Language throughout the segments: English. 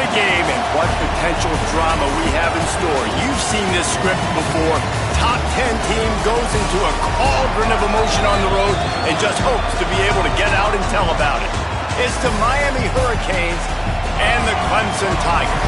the game and what potential drama we have in store. You've seen this script before. Top 10 team goes into a cauldron of emotion on the road and just hopes to be able to get out and tell about it. It's the Miami Hurricanes and the Clemson Tigers.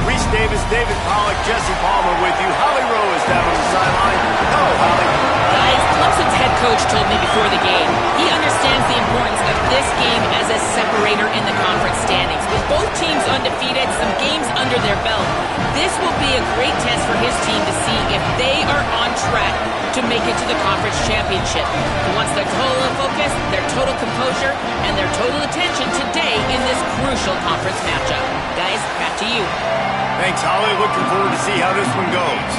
Reese Davis, David Pollack, Jesse Palmer with you. Holly Rowe is down on the sideline. Hello, Holly. Guys, Clemson's head coach told me before the game he understands the importance of this game as a separator in the conference standings. With both teams undefeated, some games under their belt, this will be a great test for his team to see if they are on track to make it to the conference championship. He wants their total focus, their total composure, and their total attention today in this crucial conference matchup. Guys, back to you. Thanks, Holly. Looking forward to see how this one goes.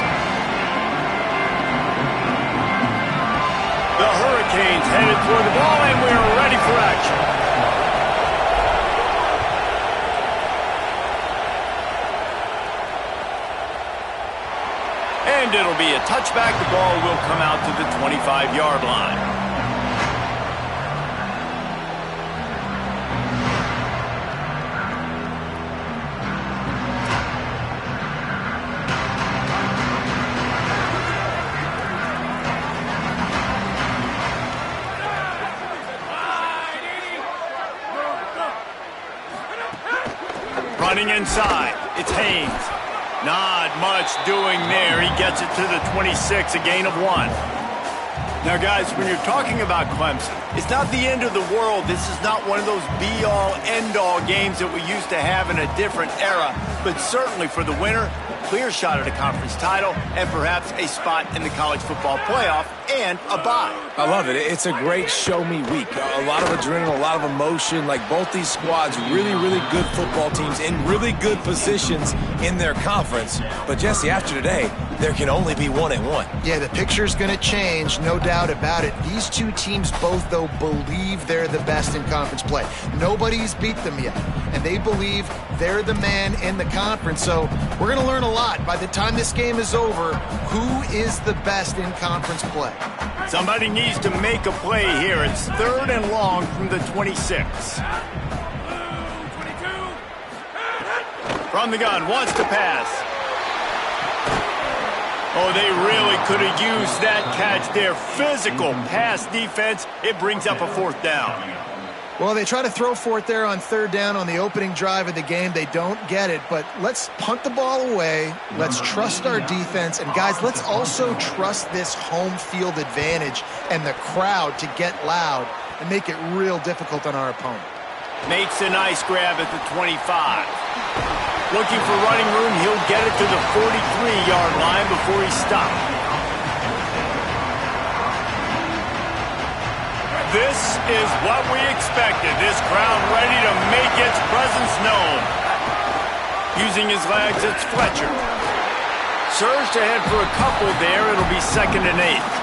The Hurricanes headed toward the ball, and we are ready for action. And it'll be a touchback. The ball will come out to the 25-yard line. Running inside, it's Haynes. Not much doing there. He gets it to the 26, a gain of 1. Now, guys, when you're talking about Clemson, it's not the end of the world. This is not one of those be-all, end-all games that we used to have in a different era. But certainly for the winner, clear shot at a conference title and perhaps a spot in the college football playoff and a bye. I love it. It's a great show-me week. A lot of adrenaline, a lot of emotion. Like both these squads, really, really good football teams in really good positions in their conference. But, Jesse, after today, there can only be 1-1. Yeah, the picture's going to change, no doubt about it. These two teams both, though, believe they're the best in conference play. Nobody's beat them yet, and they believe they're the man in the conference. So we're going to learn a lot. By the time this game is over, who is the best in conference play? Somebody needs to make a play here. It's 3rd and long from the 26. From the gun, wants to pass. Oh, they really could have used that catch there. Physical pass defense. It brings up a 4th down. Well, they try to throw for it there on 3rd down on the opening drive of the game. They don't get it, but let's punt the ball away. Let's trust our defense. And, guys, let's also trust this home field advantage and the crowd to get loud and make it real difficult on our opponent. Makes a nice grab at the 25. Looking for running room. He'll get it to the 43-yard line before he stops. This is what we expected. This crowd ready to make its presence known. Using his legs, it's Fletcher. Surged ahead for a couple there. It'll be 2nd and 8.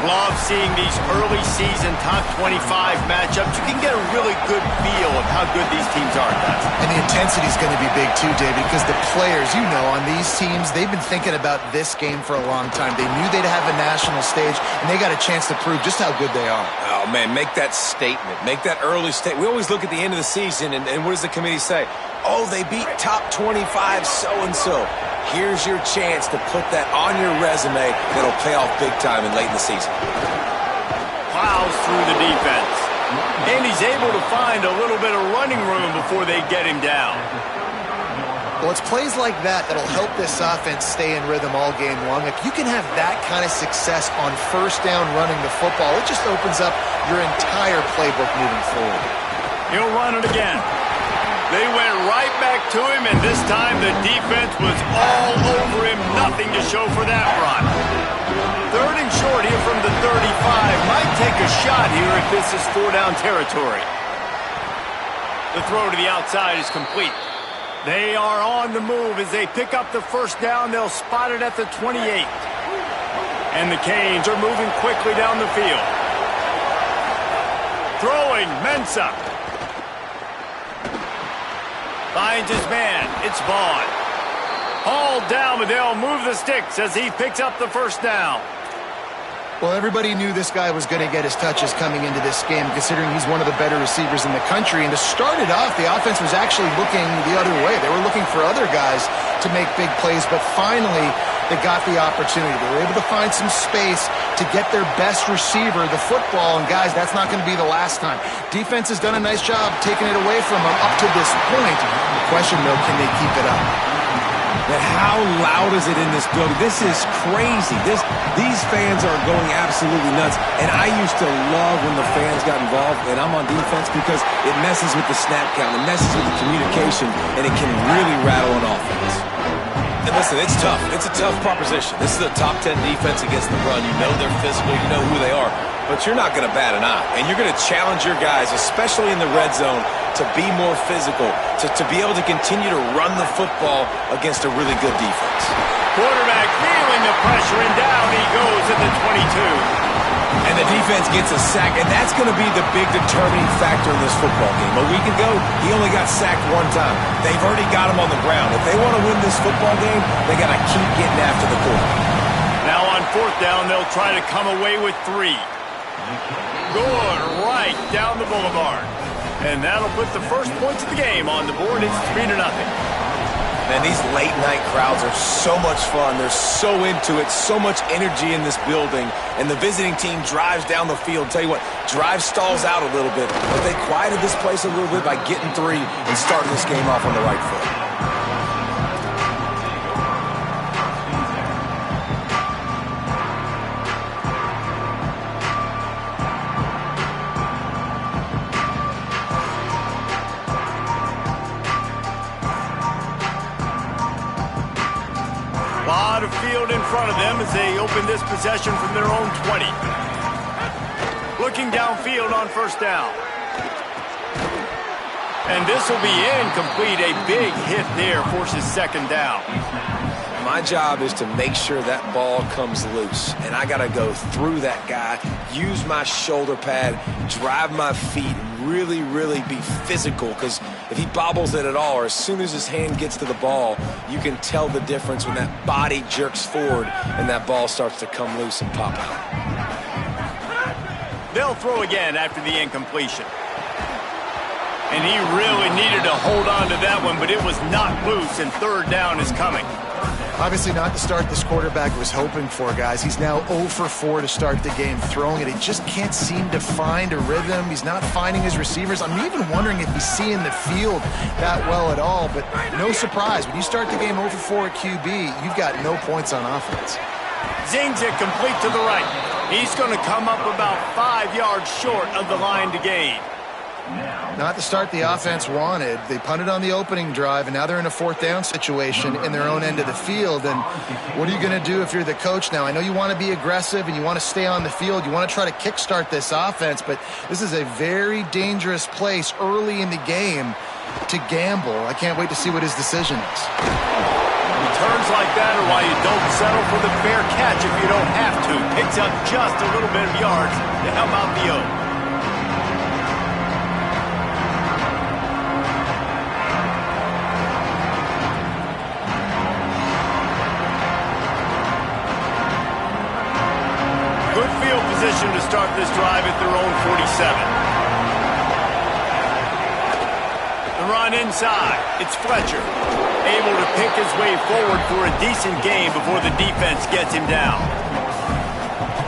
Love seeing these early season top 25 matchups. You can get a really good feel of how good these teams are, guys. And the intensity is going to be big too, David, because the players, you know, on these teams, they've been thinking about this game for a long time. They knew they'd have a national stage, and they got a chance to prove just how good they are. Oh, man, make that statement. Make that early statement. We always look at the end of the season, and what does the committee say? Oh, they beat top 25 so-and-so. Here's your chance to put that on your resume that'll pay off big time and late in the season. Plows through the defense. And he's able to find a little bit of running room before they get him down. Well, it's plays like that that'll help this offense stay in rhythm all game long. If you can have that kind of success on 1st down running the football, it just opens up your entire playbook moving forward. He'll run it again. They went right back to him, and this time the defense was all over him. Nothing to show for that run. 3rd and short here from the 35. Might take a shot here if this is 4-down territory. The throw to the outside is complete. They are on the move as they pick up the 1st down. They'll spot it at the 28. And the Canes are moving quickly down the field. Throwing, Mensah. Finds his man. It's Vaughn. Hauled down, but they'll move the sticks as he picks up the 1st down. Well, everybody knew this guy was going to get his touches coming into this game, considering he's one of the better receivers in the country. And to start it off, the offense was actually looking the other way. They were looking for other guys to make big plays, but finally they got the opportunity. They were able to find some space to get their best receiver the football. And, guys, that's not going to be the last time. Defense has done a nice job taking it away from them up to this point. The question, though, can they keep it up? But how loud is it in this building? This is crazy. These fans are going absolutely nuts. And I used to love when the fans got involved, and I'm on defense, because it messes with the snap count, it messes with the communication, and it can really rattle an offense. And listen, it's tough. It's a tough proposition. This is a top 10 defense against the run. You know they're physical. You know who they are. But you're not going to bat an eye. And you're going to challenge your guys, especially in the red zone, to be more physical, to be able to continue to run the football against a really good defense. Quarterback feeling the pressure, and down he goes at the 22. And the defense gets a sack, and that's going to be the big determining factor in this football game. A week ago, he only got sacked one time. They've already got him on the ground. If they want to win this football game, they got to keep getting after the quarterback. Now on fourth down, they'll try to come away with 3. Good right down the boulevard. And that'll put the first points of the game on the board. It's 3-0. Man, these late-night crowds are so much fun. They're so into it, so much energy in this building. And the visiting team drives down the field. Tell you what, drive stalls out a little bit. But they quieted this place a little bit by getting 3 and starting this game off on the right foot. Lot of field in front of them as they open this possession from their own 20. Looking downfield on first down. And this will be incomplete. A big hit there forces second down. My job is to make sure that ball comes loose, and I got to go through that guy, use my shoulder pad, drive my feet, and really, really be physical, because if he bobbles it at all, or as soon as his hand gets to the ball, you can tell the difference when that body jerks forward and that ball starts to come loose and pop out. They'll throw again after the incompletion. And he really needed to hold on to that one, but it was not loose, and third down is coming. Obviously not the start this quarterback was hoping for, guys. He's now 0 for 4 to start the game throwing it. He just can't seem to find a rhythm. He's not finding his receivers. I'm even wondering if he's seeing the field that well at all, but no surprise. When you start the game 0 for 4 at QB, you've got no points on offense. Zings it complete to the right. He's going to come up about 5 yards short of the line to gain. Not the start the offense wanted. They punted on the opening drive, and now they're in a fourth down situation in their own end of the field. And what are you going to do if you're the coach now? I know you want to be aggressive and you want to stay on the field. You want to try to kickstart this offense, but this is a very dangerous place early in the game to gamble. I can't wait to see what his decision is. Returns like that are why you don't settle for the fair catch if you don't have to. Picks up just a little bit of yards to help out the O. To start this drive at their own 47. The run inside. It's Fletcher. Able to pick his way forward for a decent gain before the defense gets him down.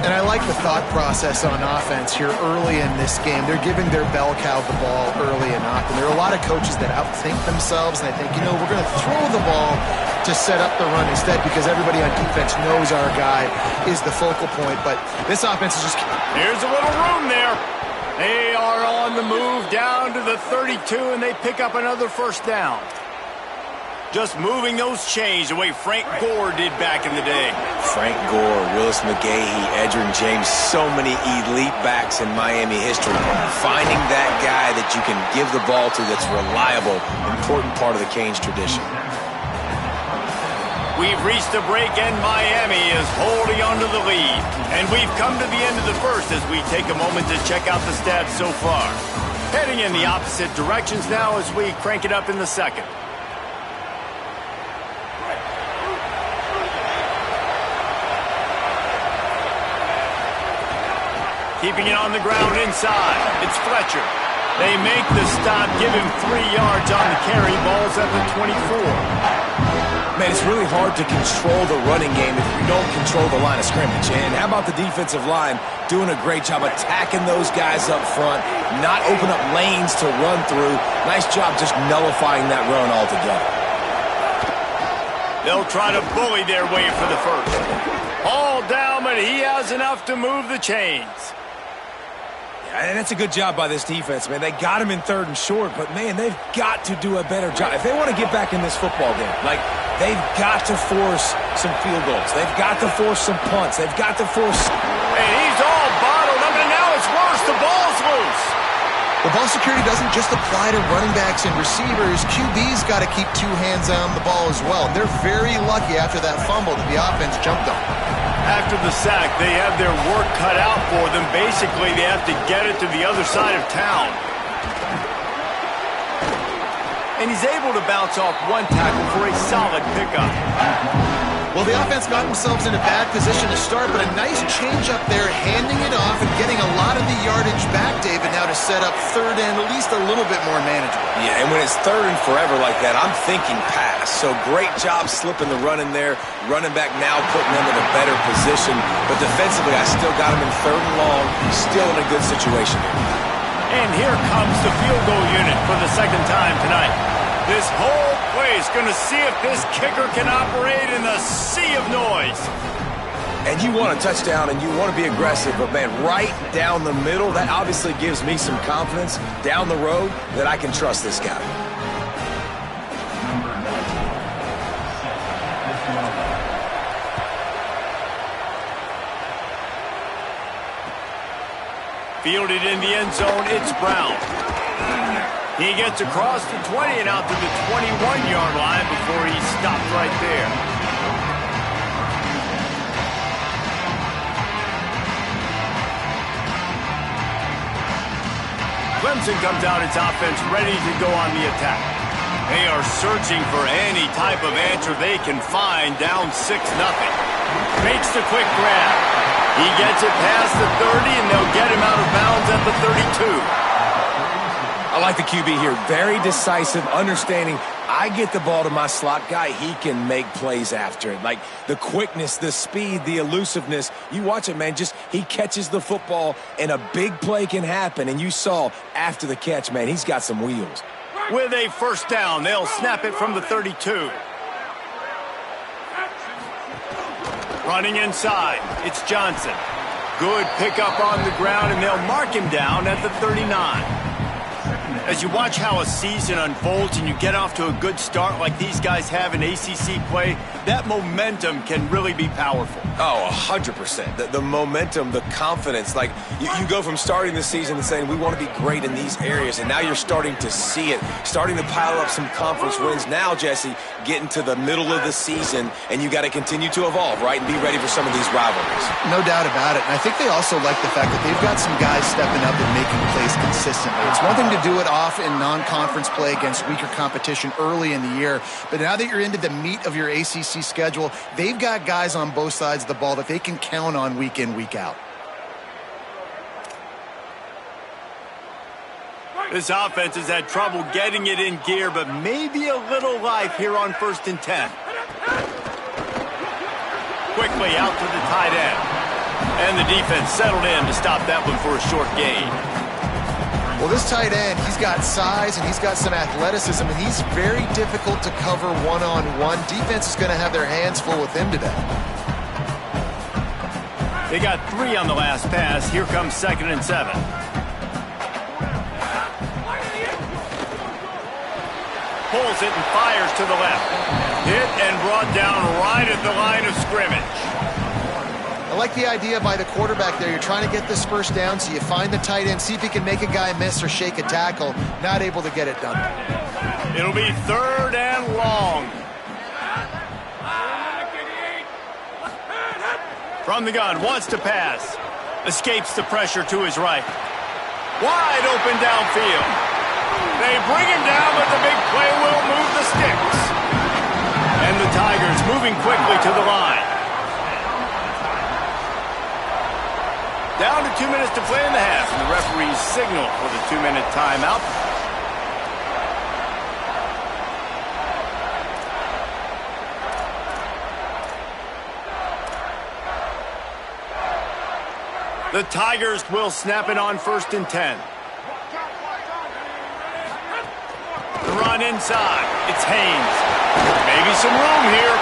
And I like the thought process on offense here early in this game. They're giving their bell cow the ball early and often. There are a lot of coaches that outthink themselves, and they think, you know, we're going to throw the ball to set up the run instead because everybody on defense knows our guy is the focal point. But this offense is just... Here's a little room there. They are on the move down to the 32, and they pick up another first down. Just moving those chains the way Frank Gore did back in the day. Frank Gore, Willis McGahee, Edgerrin James, so many elite backs in Miami history. Finding that guy that you can give the ball to that's reliable, important part of the Canes tradition. We've reached a break, and Miami is holding on to the lead. And we've come to the end of the first as we take a moment to check out the stats so far. Heading in the opposite directions now as we crank it up in the second. Keeping it on the ground inside. It's Fletcher. They make the stop, give him 3 yards on the carry. Ball's at the 24. Man, it's really hard to control the running game if you don't control the line of scrimmage. And how about the defensive line doing a great job attacking those guys up front, not open up lanes to run through. Nice job just nullifying that run altogether. They'll try to bully their way for the first. All down, but he has enough to move the chains. And that's a good job by this defense, man. They got him in 3rd and short, but, man, they've got to do a better job. If they want to get back in this football game, like, they've got to force some field goals. They've got to force some punts. They've got to force... And he's all bottled up, and now it's worse. The ball's loose. The ball security doesn't just apply to running backs and receivers. QB's got to keep 2 hands on the ball as well. They're very lucky after that fumble that the offense jumped on. After the sack, they have their work cut out for them. Basically, they have to get it to the other side of town. And he's able to bounce off 1 tackle for a solid pickup. Well, the offense got themselves in a bad position to start, but a nice change up there, handing it off and getting a lot of the yardage back, David, now to set up 3rd and at least a little bit more manageable. Yeah, and when it's 3rd and forever like that, I'm thinking pass. So great job slipping the run in there. Running back now putting them in a better position. But defensively, I still got them in 3rd and long, still in a good situation. And here comes the field goal unit for the 2nd time tonight. This whole play is going to see if this kicker can operate in the sea of noise. And you want a touchdown and you want to be aggressive, but, man, right down the middle, that obviously gives me some confidence down the road that I can trust this guy. Fielded in the end zone, it's Brown. He gets across the 20 and out to the 21-yard line before he stops right there. Clemson comes out its offense ready to go on the attack. They are searching for any type of answer they can find, down 6-0. Makes the quick grab. He gets it past the 30, and they'll get him out of bounds at the 32. I like the QB here. Very decisive, understanding I get the ball to my slot guy, he can make plays after it. Like the quickness, the speed, the elusiveness. You watch it, man. Just he catches the football, and a big play can happen. And you saw after the catch, man, he's got some wheels. With a 1st down, they'll snap it from the 32. Running inside, it's Johnson. Good pickup on the ground, and they'll mark him down at the 39. As you watch how a season unfolds and you get off to a good start like these guys have in ACC play, that momentum can really be powerful. Oh, 100%. The momentum, the confidence. Like, you go from starting the season and saying, we want to be great in these areas, and now you're starting to see it, starting to pile up some conference wins. Now, Jesse, getting to the middle of the season, and you got to continue to evolve, right, and be ready for some of these rivalries. No doubt about it. And I think they also like the fact that they've got some guys stepping up and making plays consistently. It's one thing to do it off in non-conference play against weaker competition early in the year, but now that you're into the meat of your ACC schedule, they've got guys on both sides of the ball that they can count on week in, week out. This offense has had trouble getting it in gear, but maybe a little life here on 1st and 10. Quickly out to the tight end. And the defense settled in to stop that one for a short gain. Well, this tight end, he's got size and he's got some athleticism, and he's very difficult to cover one-on-one. Defense is going to have their hands full with him today. They got 3 on the last pass. Here comes 2nd and 7. Pulls it and fires to the left. Hit and brought down right at the line of scrimmage. I like the idea by the quarterback there. You're trying to get this 1st down, so you find the tight end, see if he can make a guy miss or shake a tackle. Not able to get it done. It'll be 3rd and long. From the gun, wants to pass. Escapes the pressure to his right. Wide open downfield. They bring him down, but the big play will move the sticks. And the Tigers moving quickly to the line. Down to 2 minutes to play in the half, and the referee's signal for the 2-minute timeout. The Tigers will snap it on 1st and 10. The run inside. It's Haynes. Maybe some room here.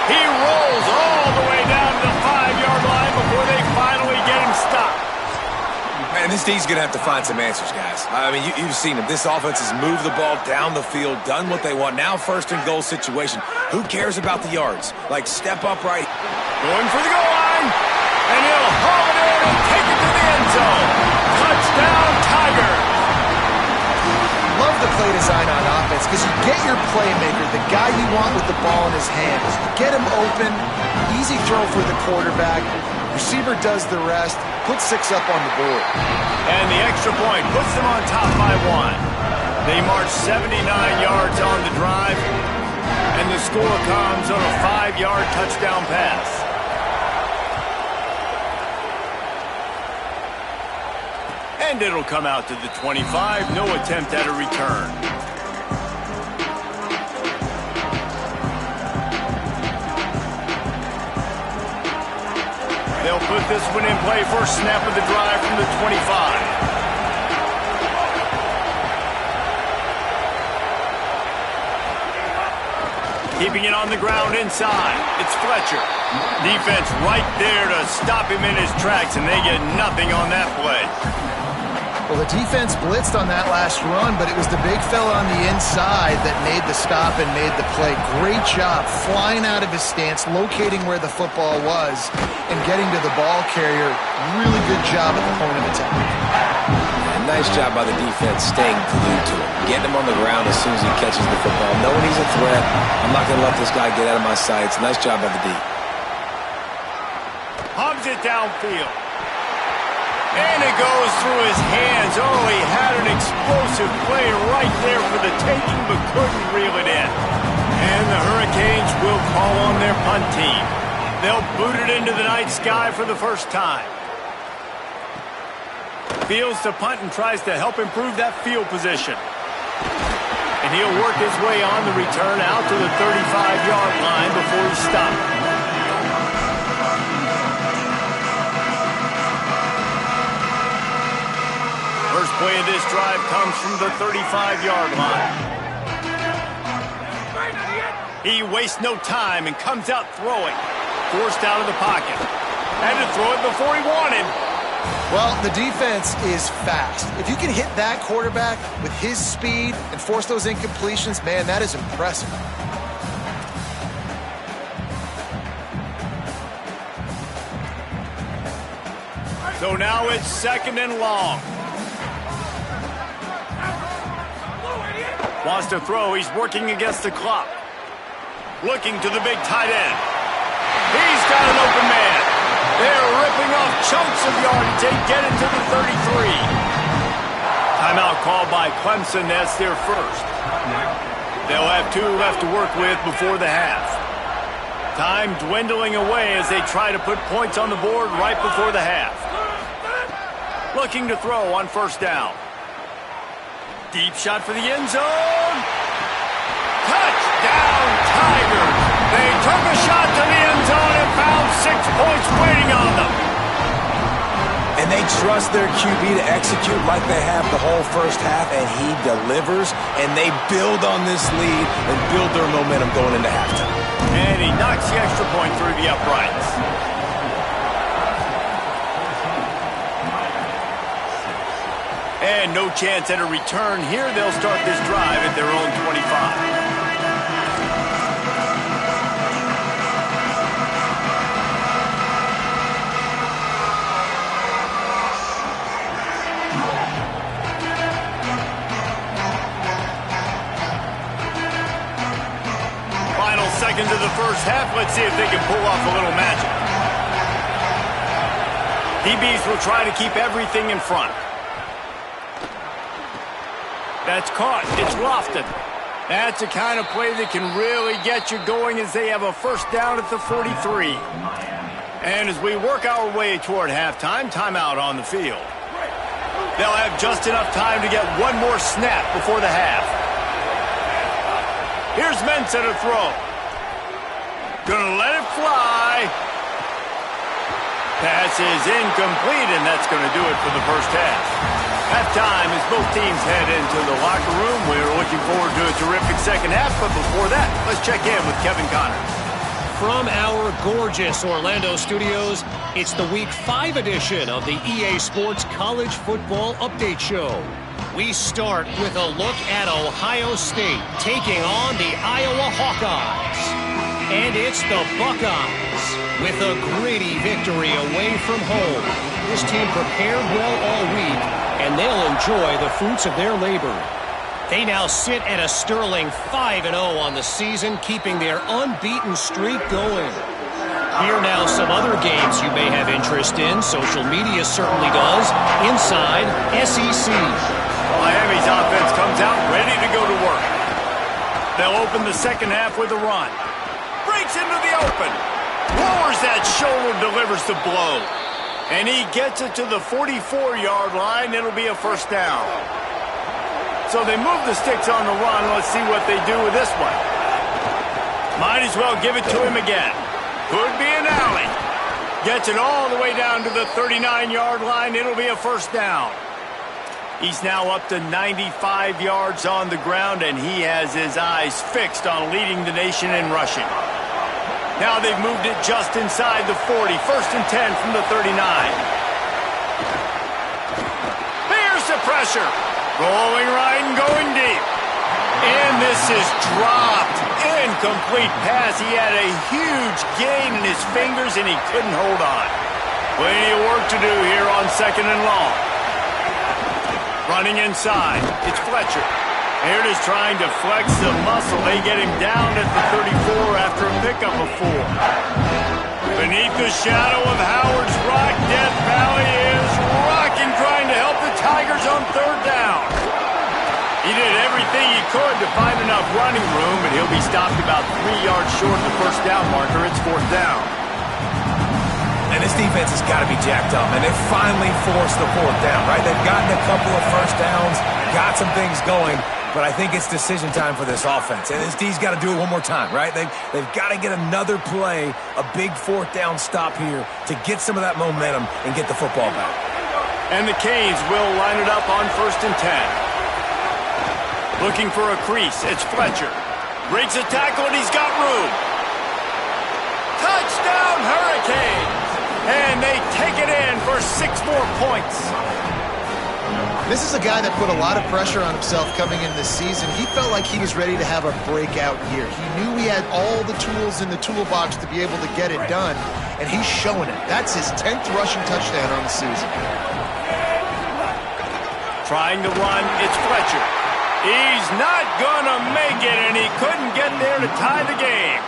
He rolls all the way down to the 5-yard line before they finally get him stopped. Man, this D's going to have to find some answers, guys. I mean, you've seen it. This offense has moved the ball down the field, done what they want. Now 1st and goal situation. Who cares about the yards? Like, step up right. Going for the goal line. And he'll haul it in and take it to the end zone. Touchdown, Tigers. Love the play design on offense because you get your playmaker, the guy you want with the ball in his hands. You get him open, easy throw for the quarterback. Receiver does the rest, put 6 up on the board. And the extra point puts them on top by 1. They march 79 yards on the drive, and the score comes on a 5-yard touchdown pass. And it'll come out to the 25. No attempt at a return. They'll put this one in play for a snap of the drive from the 25. Keeping it on the ground inside. It's Fletcher. Defense right there to stop him in his tracks, and they get nothing on that play. Well, the defense blitzed on that last run, but it was the big fella on the inside that made the stop and made the play. Great job flying out of his stance, locating where the football was, and getting to the ball carrier. Really good job at the point of attack. And nice job by the defense staying glued to him. Getting him on the ground as soon as he catches the football. Knowing he's a threat, I'm not going to let this guy get out of my sights. Nice job by the D. Hubs it downfield. And it goes through his hands. Oh, he had an explosive play right there for the taking, but couldn't reel it in. And the Hurricanes will call on their punt team. They'll boot it into the night sky for the first time. Fields to punt and tries to help improve that field position. And he'll work his way on the return out to the 35-yard line before he stops. First play of this drive comes from the 35-yard line. He wastes no time and comes out throwing. Forced out of the pocket. Had to throw it before he wanted. Well, the defense is fast. If you can hit that quarterback with his speed and force those incompletions, man, that is impressive. So now it's 2nd and long. Wants to throw. He's working against the clock. Looking to the big tight end. He's got an open man. They're ripping off chunks of yardage. They get it to the 33. Timeout called by Clemson. That's their first. They'll have 2 left to work with before the half. Time dwindling away as they try to put points on the board right before the half. Looking to throw on 1st down. Deep shot for the end zone. Touchdown, Tigers. They took a shot to the end zone and found 6 points waiting on them. And they trust their QB to execute like they have the whole first half, and he delivers, and they build on this lead and build their momentum going into halftime. And he knocks the extra point through the uprights. And no chance at a return here. They'll start this drive at their own 25. Final seconds of the first half. Let's see if they can pull off a little magic. DBs will try to keep everything in front. That's caught. It's lofted. That's the kind of play that can really get you going as they have a first down at the 43. And as we work our way toward halftime, timeout on the field. They'll have just enough time to get one more snap before the half. Here's Mensah to throw. Gonna let it fly. Pass is incomplete, and that's going to do it for the first half. Halftime as both teams head into the locker room. We're looking forward to a terrific second half, but before that, let's check in with Kevin Connors. From our gorgeous Orlando studios, it's the Week 5 edition of the EA Sports College Football Update Show. We start with a look at Ohio State taking on the Iowa Hawkeyes. And it's the Buckeyes with a gritty victory away from home. This team prepared well all week, and they'll enjoy the fruits of their labor. They now sit at a sterling 5-0 on the season, keeping their unbeaten streak going. Here now some other games you may have interest in. Social media certainly does. Inside SEC. Miami's offense comes out ready to go to work. They'll open the second half with a run. Breaks into the open. Lowers that shoulder, delivers the blow. And he gets it to the 44-yard line. It'll be a first down. So they move the sticks on the run. Let's see what they do with this one. Might as well give it to him again. Could be an alley. Gets it all the way down to the 39-yard line. It'll be a first down. He's now up to 95 yards on the ground, and he has his eyes fixed on leading the nation in rushing. Now they've moved it just inside the 40. First and 10 from the 39. There's the pressure. Rolling right and going deep. And this is dropped. Incomplete pass. He had a huge gain in his fingers, and he couldn't hold on. Plenty of work to do here on second and long. Running inside. It's Fletcher. Here it is trying to flex the muscle. They get him down at the 34 after a pickup of 4. Beneath the shadow of Howard's Rock, Death Valley is rocking, trying to help the Tigers on third down. He did everything he could to find enough running room, but he'll be stopped about 3 yards short of the first down marker. It's fourth down. And this defense has got to be jacked up, and they've finally forced the fourth down, right? They've gotten a couple of first downs, got some things going, but I think it's decision time for this offense. And this D's got to do it one more time, right? They've got to get another play, a big fourth down stop here to get some of that momentum and get the football back. And the Canes will line it up on first and 10. Looking for a crease. It's Fletcher. Breaks a tackle, and he's got room. Touchdown, Hurricanes! And they take it in for 6 more points. This is a guy that put a lot of pressure on himself coming into this season. He felt like he was ready to have a breakout year. He knew he had all the tools in the toolbox to be able to get it done, and he's showing it. That's his 10th rushing touchdown on the season. Trying to run, it's Fletcher. He's not gonna make it, and he couldn't get there to tie the game.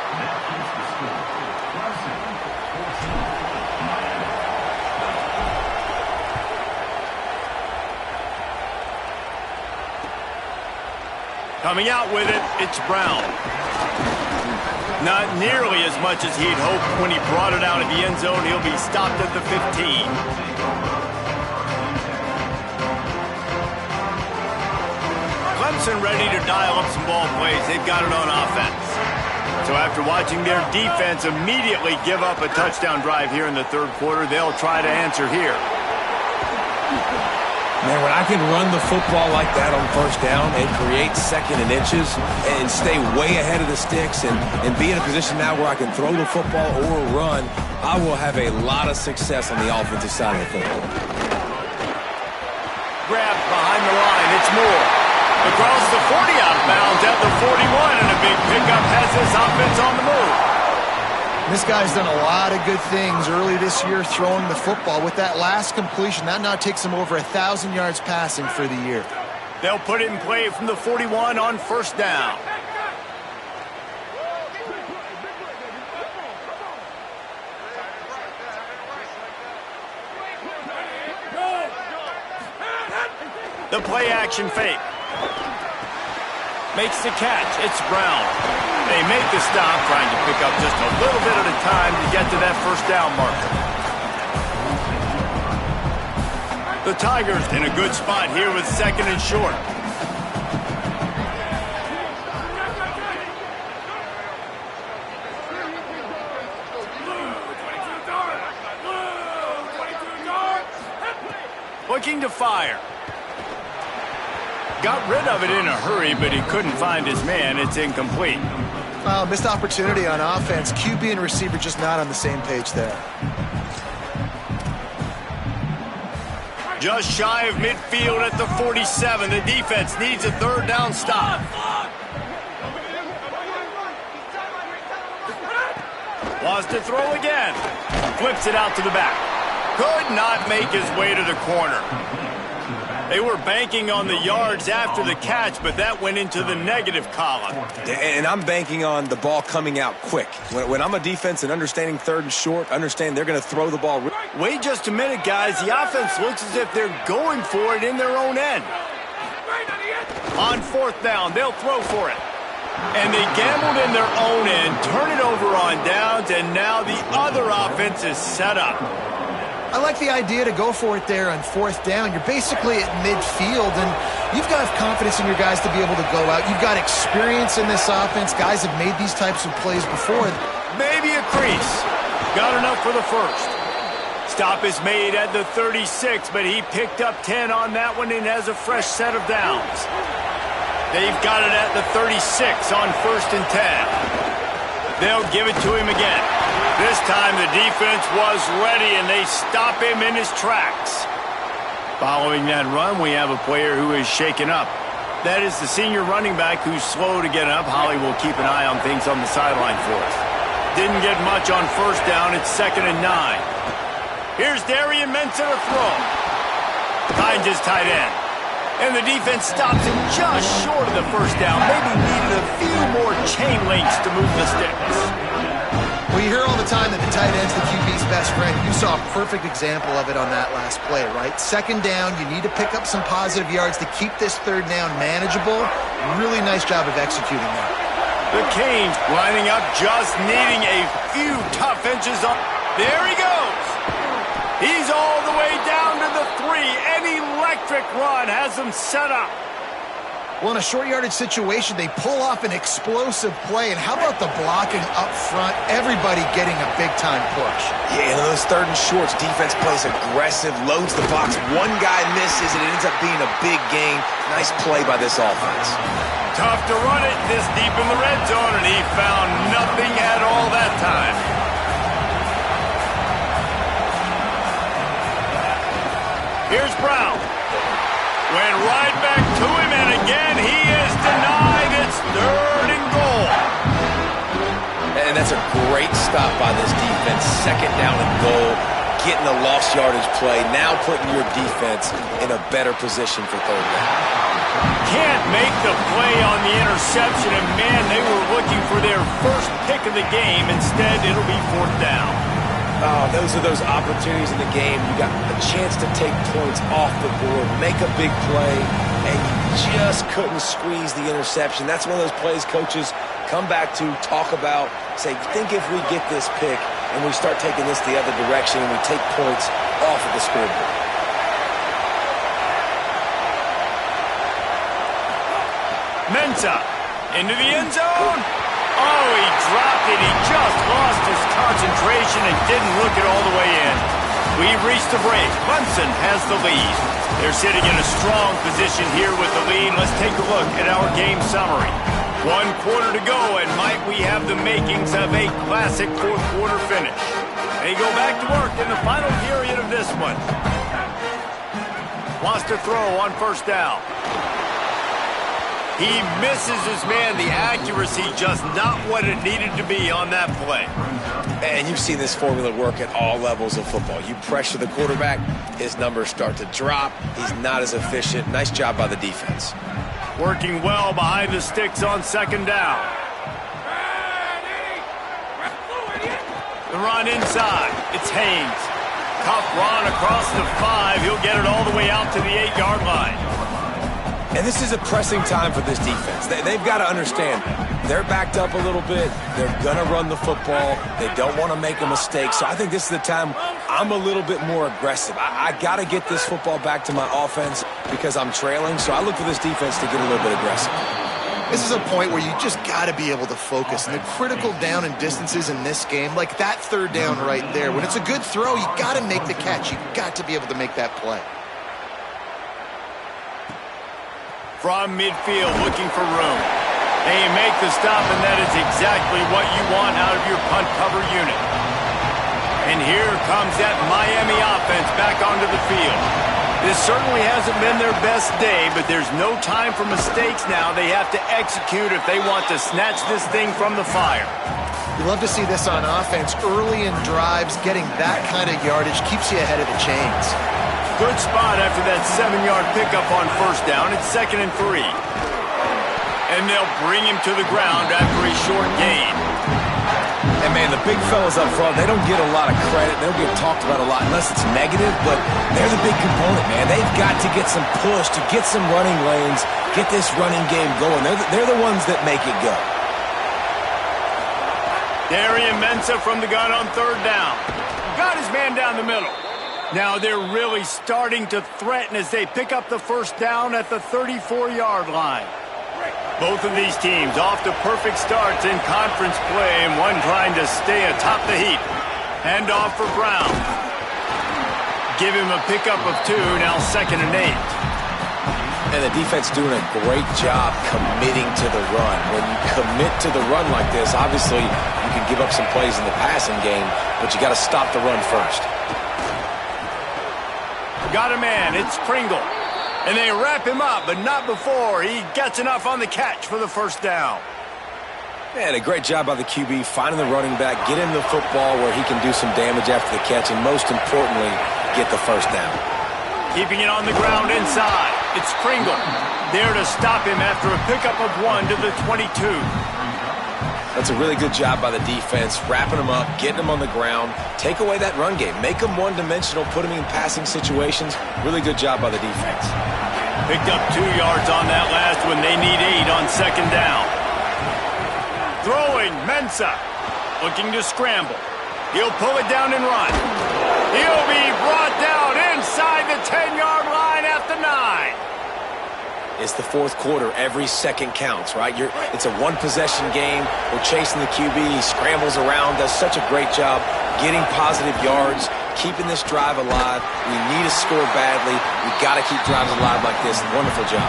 Coming out with it, it's Brown. Not nearly as much as he'd hoped when he brought it out of the end zone. He'll be stopped at the 15. Clemson ready to dial up some ball plays. They've got it on offense. So after watching their defense immediately give up a touchdown drive here in the third quarter, they'll try to answer here. Man, when I can run the football like that on first down and create second and inches and stay way ahead of the sticks and be in a position now where I can throw the football or run, I will have a lot of success on the offensive side of the football. Grabbed behind the line. It's Moore. Across the 40 out of bounds at the 41, and a big pickup has this offense on the move. This guy's done a lot of good things early this year throwing the football. With that last completion, that now takes him over 1,000 yards passing for the year. They'll put it in play from the 41 on first down. The play action fake. Makes the catch. It's Brown. They make the stop, trying to pick up just a little bit at a time to get to that first down marker. The Tigers in a good spot here with 2nd and short. Looking to fire. Got rid of it in a hurry, but he couldn't find his man. It's incomplete. Well, missed opportunity on offense. QB and receiver just not on the same page there. Just shy of midfield at the 47. The defense needs a 3rd down stop. Wants to throw again. Flips it out to the back. Could not make his way to the corner. They were banking on the yards after the catch, but that went into the negative column. And I'm banking on the ball coming out quick. When I'm a defense and understanding 3rd and short, understand they're going to throw the ball. Wait just a minute, guys. The offense looks as if they're going for it in their own end. On 4th down, they'll throw for it. And they gambled in their own end, turn it over on downs, and now the other offense is set up. I like the idea to go for it there on 4th down. You're basically at midfield, and you've got to have confidence in your guys to be able to go out. You've got experience in this offense. Guys have made these types of plays before. Maybe a crease. Got enough for the 1st. Stop is made at the 36, but he picked up 10 on that one and has a fresh set of downs. They've got it at the 36 on 1st and 10. They'll give it to him again. This time the defense was ready, and they stop him in his tracks. Following that run, we have a player who is shaken up. That is the senior running back who's slow to get up. Holly will keep an eye on things on the sideline for us. Didn't get much on 1st down. It's 2nd and 9. Here's Darian Mensah to throw. Finds his tight end. And the defense stops him just short of the 1st down. Maybe needed a few more chain links to move the sticks. Well, you hear all the time that the tight end's the QB's best friend. You saw a perfect example of it on that last play, right? 2nd down, you need to pick up some positive yards to keep this 3rd down manageable. Really nice job of executing that. The Canes lining up, just needing a few tough inches on. There he goes. He's all the way down to the 3. An electric run has him set up. Well, in a short yardage situation, they pull off an explosive play. And how about the blocking up front? Everybody getting a big-time push. Yeah, and those 3rd and shorts, defense plays aggressive, loads the box. One guy misses, and it ends up being a big gain. Nice play by this offense. Tough to run it this deep in the red zone, and he found nothing at all that time. Here's Brown. Went right back to him, and again he is denied. It's 3rd and goal. And that's a great stop by this defense. 2nd down and goal. Getting a lost yardage play. Now putting your defense in a better position for 3rd down. Can't make the play on the interception, and man, they were looking for their first pick of the game. Instead, it'll be 4th down. Oh, those are those opportunities in the game. You got a chance to take points off the board, make a big play, and you just couldn't squeeze the interception. That's one of those plays coaches come back to, talk about, say, think if we get this pick and we start taking this the other direction and we take points off of the scoreboard. Mensah into the end zone. Oh, he dropped it. He just lost his concentration and didn't look it all the way in. We've reached the break. Clemson has the lead. They're sitting in a strong position here with the lead. Let's take a look at our game summary. 1 quarter to go, and might we have the makings of a classic 4th quarter finish. They go back to work in the final period of this one. Wants to throw on 1st down. He misses his man. The accuracy just not what it needed to be on that play. And you've seen this formula work at all levels of football. You pressure the quarterback, his numbers start to drop. He's not as efficient. Nice job by the defense. Working well behind the sticks on 2nd down. The run inside. It's Haynes. Tough run across the 5. He'll get it all the way out to the 8-yard line. And this is a pressing time for this defense. They've got to understand, they're backed up a little bit. They're going to run the football. They don't want to make a mistake. So I think this is the time I'm a little bit more aggressive. I got to get this football back to my offense because I'm trailing, so I look for this defense to get a little bit aggressive. This is a point where you just got to be able to focus. And the critical down and distances in this game, like that third down right there, when it's a good throw, you got to make the catch. You got to be able to make that play. From midfield, looking for room. They make the stop, and that is exactly what you want out of your punt cover unit. And here comes that Miami offense back onto the field. This certainly hasn't been their best day, but there's no time for mistakes now. They have to execute if they want to snatch this thing from the fire. You love to see this on offense. Early in drives, getting that kind of yardage keeps you ahead of the chains. Good spot after that 7-yard pickup on first down. It's 2nd and 3. And they'll bring him to the ground after a short gain. And, man, the big fellas up front, they don't get a lot of credit. They don't get talked about a lot unless it's negative, but they're the big component, man. They've got to get some push, to get some running lanes, get this running game going. They're the ones that make it go. Darian Mensah from the gun on third down. Got his man down the middle. Now they're really starting to threaten as they pick up the first down at the 34-yard line. Both of these teams off to perfect starts in conference play, and one trying to stay atop the heap. Hand off for Brown. Give him a pickup of 2, now 2nd and 8. And the defense doing a great job committing to the run. When you commit to the run like this, obviously you can give up some plays in the passing game, but you got to stop the run first. Got a man, it's Pringle. And they wrap him up, but not before he gets enough on the catch for the first down. Man, a great job by the QB, finding the running back, get him the football where he can do some damage after the catch, and most importantly, get the first down. Keeping it on the ground inside. It's Pringle. There to stop him after a pickup of 1 to the 22. That's a really good job by the defense, wrapping them up, getting them on the ground, take away that run game, make them one-dimensional, put them in passing situations. Really good job by the defense. Picked up 2 yards on that last one. They need 8 on second down. Throwing, Mensah. Looking to scramble. He'll pull it down and run. He'll be brought down inside the 10-yard line at the 9. It's the fourth quarter. Every second counts, right? It's a one-possession game. We're chasing the QB. He scrambles around, does such a great job getting positive yards, keeping this drive alive. We need to score badly. We got to keep drives alive like this. Wonderful job.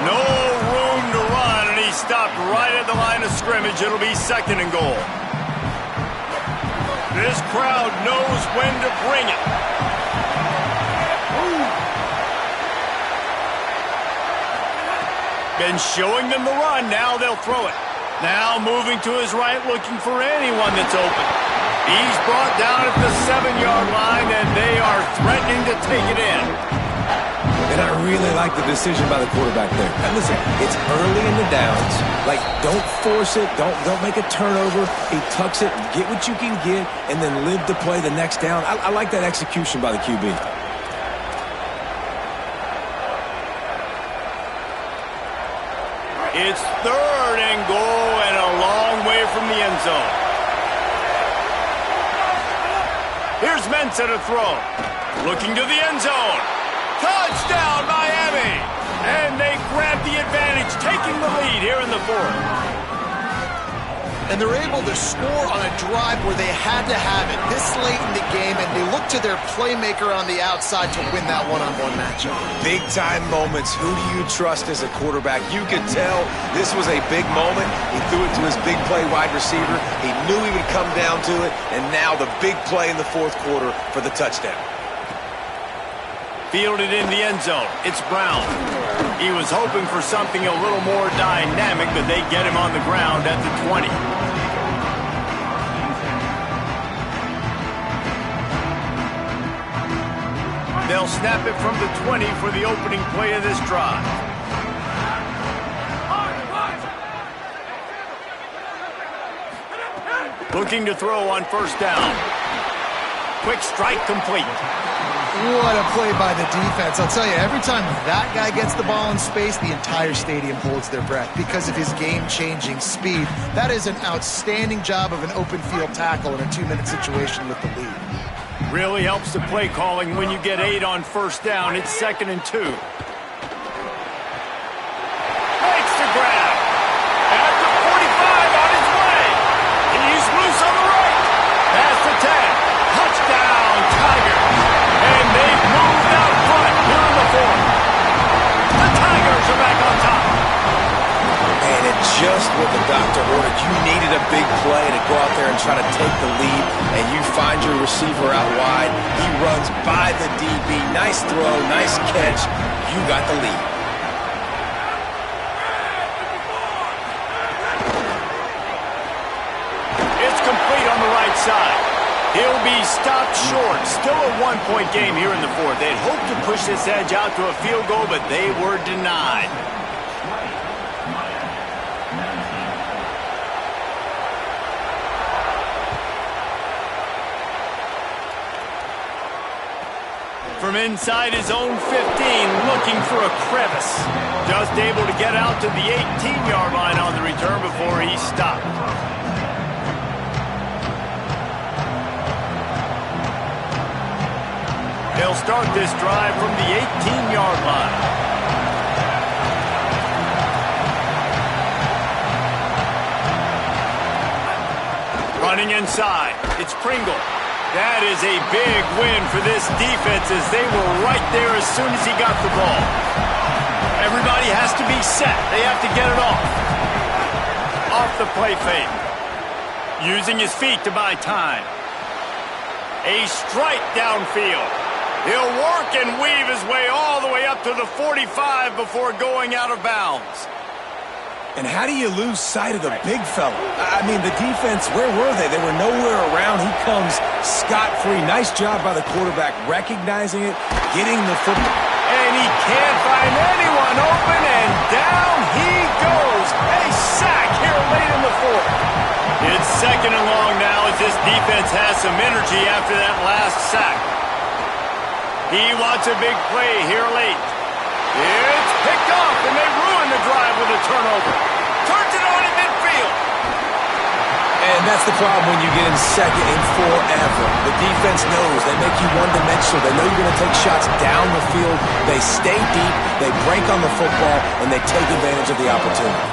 No room to run, and he stopped right at the line of scrimmage. It'll be 2nd and goal. This crowd knows when to bring it. Been showing them the run. Now they'll throw it. Now moving to his right, looking for anyone that's open. He's brought down at the 7-yard line, and they are threatening to take it in. And I really like the decision by the quarterback there. And listen, it's early in the downs. Like, don't force it. Don't make a turnover. He tucks it, get what you can get, and then live to play the next down. I like that execution by the QB. It's 3rd and goal and a long way from the end zone. Here's Mensah to throw. Looking to the end zone. Touchdown, Miami! And they grab the advantage, taking the lead here in the 4th. And they're able to score on a drive where they had to have it this late in the game, and they look to their playmaker on the outside to win that one-on-one matchup. Big-time moments. Who do you trust as a quarterback? You could tell this was a big moment. He threw it to his big play wide receiver. He knew he would come down to it, and now the big play in the 4th quarter for the touchdown. Fielded in the end zone. It's Brown. He was hoping for something a little more dynamic, but they get him on the ground at the 20. They'll snap it from the 20 for the opening play of this drive. Looking to throw on first down. Quick strike complete. What a play by the defense. I'll tell you, every time that guy gets the ball in space, the entire stadium holds their breath because of his game-changing speed. That is an outstanding job of an open field tackle in a 2-minute situation with the lead. Really helps the play calling when you get 8 on first down. It's 2nd and 2. Makes the grab. At the 45 on his way. He's loose on the right. Past the 10. Touchdown, Tigers. And they've moved out front here in the 4th. The Tigers are back on top. And it's just what the doctor ordered. You needed a big play to go out there and try to take the lead, and you find your receiver out wide. He runs by the DB. Nice throw, nice catch. You got the lead. It's complete on the right side. He'll be stopped short. Still a 1-point game here in the 4th. They'd hoped to push this edge out to a field goal, but they were denied. From inside his own 15, looking for a crevice. Just able to get out to the 18-yard line on the return before he stopped. They'll start this drive from the 18-yard line. Running inside, it's Pringle. That is a big win for this defense as they were right there as soon as he got the ball. Everybody has to be set. They have to get it off. Off the play fake. Using his feet to buy time. A strike downfield. He'll work and weave his way all the way up to the 45 before going out of bounds. And how do you lose sight of the big fella? I mean, the defense, where were they? They were nowhere around. He comes scot-free. Nice job by the quarterback recognizing it, getting the football. And he can't find anyone open, and down he goes. A sack here late in the 4th. It's 2nd and long now as this defense has some energy after that last sack. He wants a big play here late. It's picked off, and they ruin the drive with a turnover. Turns it on in midfield. And that's the problem when you get in 2nd and forever. The defense knows. They make you one-dimensional. They know you're going to take shots down the field. They stay deep, they break on the football, and they take advantage of the opportunity.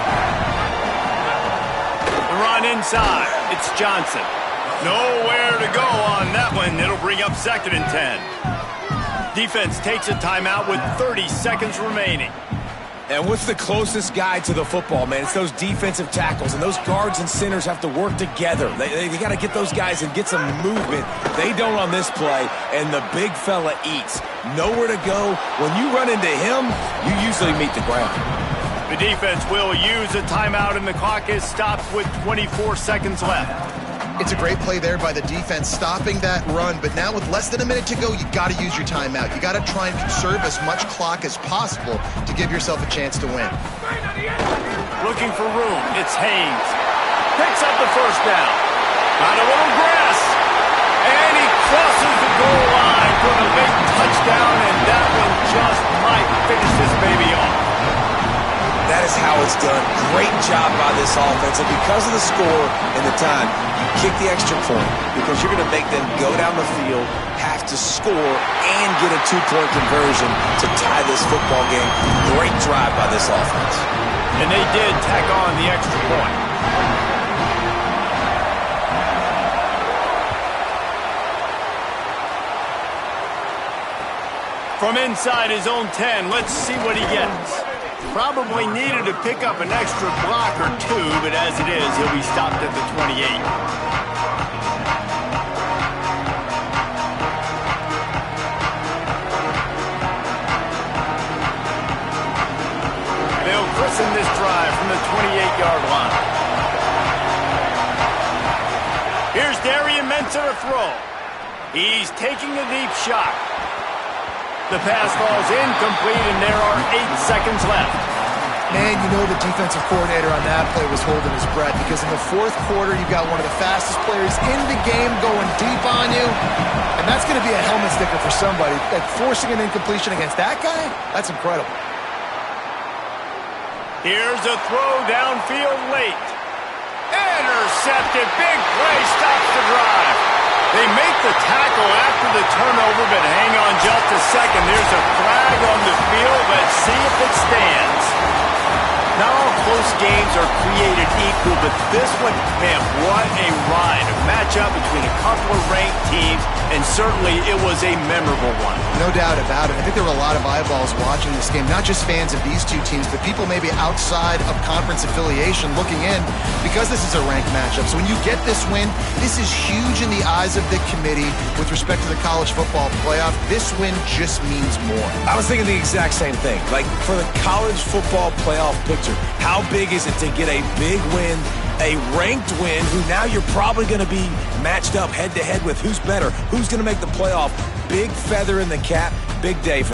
The run inside. It's Johnson. Nowhere to go on that one. It'll bring up 2nd and 10. Defense takes a timeout with 30 seconds remaining. And what's the closest guy to the football, man? It's those defensive tackles, and those guards and centers have to work together. They got to get those guys and get some movement. They don't on this play, and the big fella eats. Nowhere to go. When you run into him, you usually meet the ground. The defense will use a timeout, and the clock is stopped with 24 seconds left. It's a great play there by the defense, stopping that run. But now with less than a minute to go, you got to use your timeout. You got to try and conserve as much clock as possible to give yourself a chance to win. Looking for room. It's Haynes. Picks up the first down. Got a little grass. And he crosses the goal line for the big touchdown, and that one just might finish this baby off. That is how it's done. Great job by this offense. And because of the score and the time, you kick the extra point because you're going to make them go down the field, have to score, and get a 2-point conversion to tie this football game. Great drive by this offense. And they did tack on the extra point. From inside his own 10, let's see what he gets. Probably needed to pick up an extra block or 2, but as it is, he'll be stopped at the 28. They'll christen this drive from the 28-yard line. Here's Darian Mensah to throw. He's taking a deep shot. The pass falls incomplete, and there are 8 seconds left. Man, you know the defensive coordinator on that play was holding his breath because in the 4th quarter, you've got one of the fastest players in the game going deep on you, and that's going to be a helmet sticker for somebody. Like forcing an incompletion against that guy, that's incredible. Here's a throw downfield late. Intercepted. Big play stops the drive. They make the tackle after the turnover, but hang on just a second. There's a flag on the field. Let's see if it stands. Not all close games are created equal, but this one, man, what a ride. A matchup between a couple of ranked teams, and certainly it was a memorable one. No doubt about it. I think there were a lot of eyeballs watching this game, not just fans of these two teams, but people maybe outside of conference affiliation looking in because this is a ranked matchup. So when you get this win, this is huge in the eyes of the committee with respect to the college football playoff. This win just means more. I was thinking the exact same thing. Like, for the college football playoff picture, how big is it to get a big win, a ranked win, who now you're probably going to be matched up head-to-head with who's better, who's going to make the playoff. Big feather in the cap, big day for